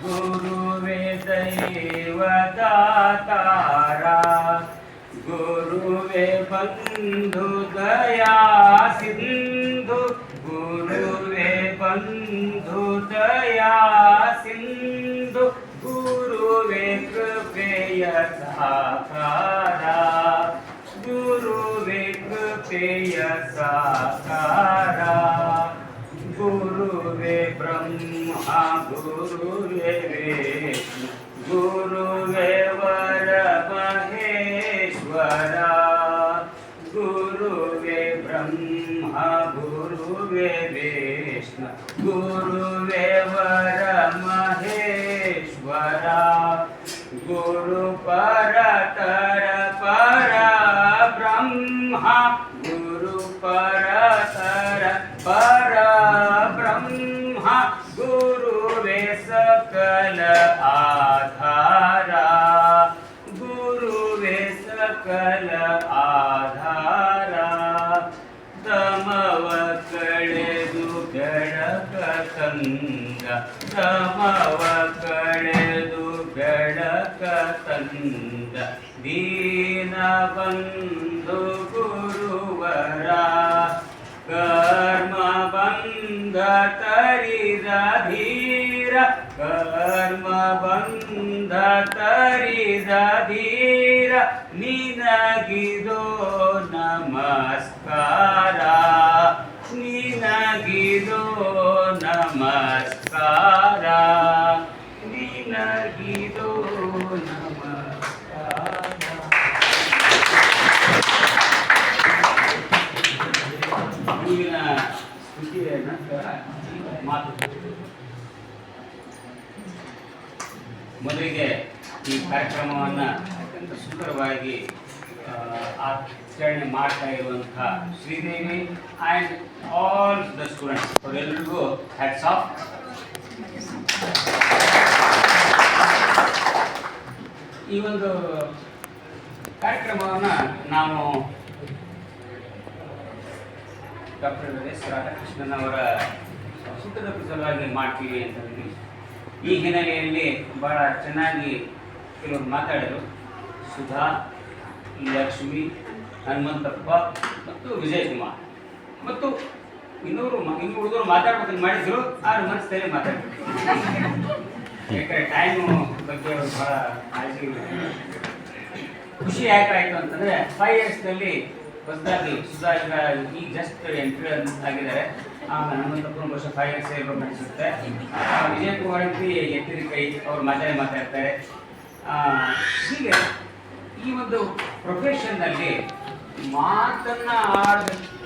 ಗುರುವೇ ದೈವದಾತಾರ ಗುರುವೇ ಬಂಧು ದಯಾ ಸಿಂಧು ಗುರುವೇ ಬಂಧು ದಯಾ ಸಿಂಧು ಗುರುವೇ ಕೃಪೆಯ ಸಾಕಾರ ಗುರುವೇ ಕೃಪೆಯ ಸಾಕಾರ ಗುರುವೇ ಬ್ರಹ್ಮ ಗುರುವೇ ವಿಷ್ಣು ಗುರುವೇ ವರ ಮಹೇಶ್ವರ ಗುರುವೇ ಬ್ರಹ್ಮ ಗುರುವೇ ವಿಷ್ಣು ಗುರುವೇ ವರ ಮಹೇಶ್ವರ ಗುರು ಪರತರ ಪರ ಬ್ರಹ್ಮ ಗುರು ಪರತರ ಪರ ಬ್ರಹ್ಮ ಗುರುವೇ ಸಕಲ ಆಧಾರ ಗುರುವೇ ಸಕಲ ಆಧಾರ ತಮವ ಕಳೆದು ಬೆಳಕ ತಂದ ತಮವ ಕಳೆದು ಬೆಳಕ ತಂದ ದೀನ ಬಂಧು ಗುರುವರ ಕರ್ಮ ಬಂಧ ತರಿದ ಧೀರ ಕರ್ಮ ಬಂಧ ತರಿದ ಧೀರ ನಿನಗಿದೋ ನಮಸ್ಕಾರ ನಿನಗಿದೋ ನಮಸ್ಕಾರ ನಿನಗಿದೋ ನಮಸ್ಕಾರ. ಗುರುವಿನ ಸ್ತುತಿಯ ನಂತರ ಮಾತು. ಮೊದಲಿಗೆ ಈ ಕಾರ್ಯಕ್ರಮವನ್ನು ಅತ್ಯಂತ ಸುಂದರವಾಗಿ ಆಚರಣೆ ಮಾಡ್ತಾ ಇರುವಂತಹ Sridevi and all the students ಅವರೆಲ್ಲರಿಗೂ ಹ್ಯಾಟ್ಸ್ ಆಫ್. ಈ ಒಂದು ಕಾರ್ಯಕ್ರಮವನ್ನು ನಾವು ಡಾಕ್ಟರ್ ಎಸ್ ರಾಧಾಕೃಷ್ಣನ್ ಅವರ ಸುಖದ ಸಲುವಾಗಿ ಮಾಡ್ತೀವಿ ಅಂತಂದು ಈ ಹಿನ್ನೆಲೆಯಲ್ಲಿ ಭಾಳ ಚೆನ್ನಾಗಿ ಕೆಲವರು ಮಾತಾಡಿದರು. ಸುಧಾ, ಲಕ್ಷ್ಮಿ, ಹನುಮಂತಪ್ಪ ಮತ್ತು ವಿಜಯಕುಮಾರ್ ಮತ್ತು ಇನ್ನು ಹುಡುಗರು ಮಾತಾಡ್ಬೇಕಂತ ಮಾಡಿದ್ರು. ಆರು ಮನಸ್ಸಲ್ಲಿ ಮಾತಾಡ್ಬೇಕು. ಯಾಕಂದರೆ ಟೈಮು ಬಗ್ಗೆ ಅವರು ಭಾಳ ಕಾಳಜಿ. ಖುಷಿ ಯಾಕಾಯಿತು ಅಂತಂದರೆ 5 ಇಯರ್ಸ್ನಲ್ಲಿ ಹೊಸದಾಗಿ ಸುಧಾ ಈಗ ಜಸ್ಟ್ ಎಂಟ್ರಿ ಆಗಿದ್ದಾರೆ. ಹನುಮಂತಪ್ಪನ ವರ್ಷ 5 ಇಯರ್ಸ್ ಇರಬೇಕು ಅನಿಸುತ್ತೆ. ವಿಜಯಕುಮಾರ್ ಅಂತ ಎತ್ತಿನ ಕೈ ಅವ್ರು ಮಾತಾಡ್ತಾರೆ. ಹೀಗೆ ಈ ಒಂದು ಪ್ರೊಫೆಷನ್ನಲ್ಲಿ ಮಾತನ್ನು ಆಡಬೇಕು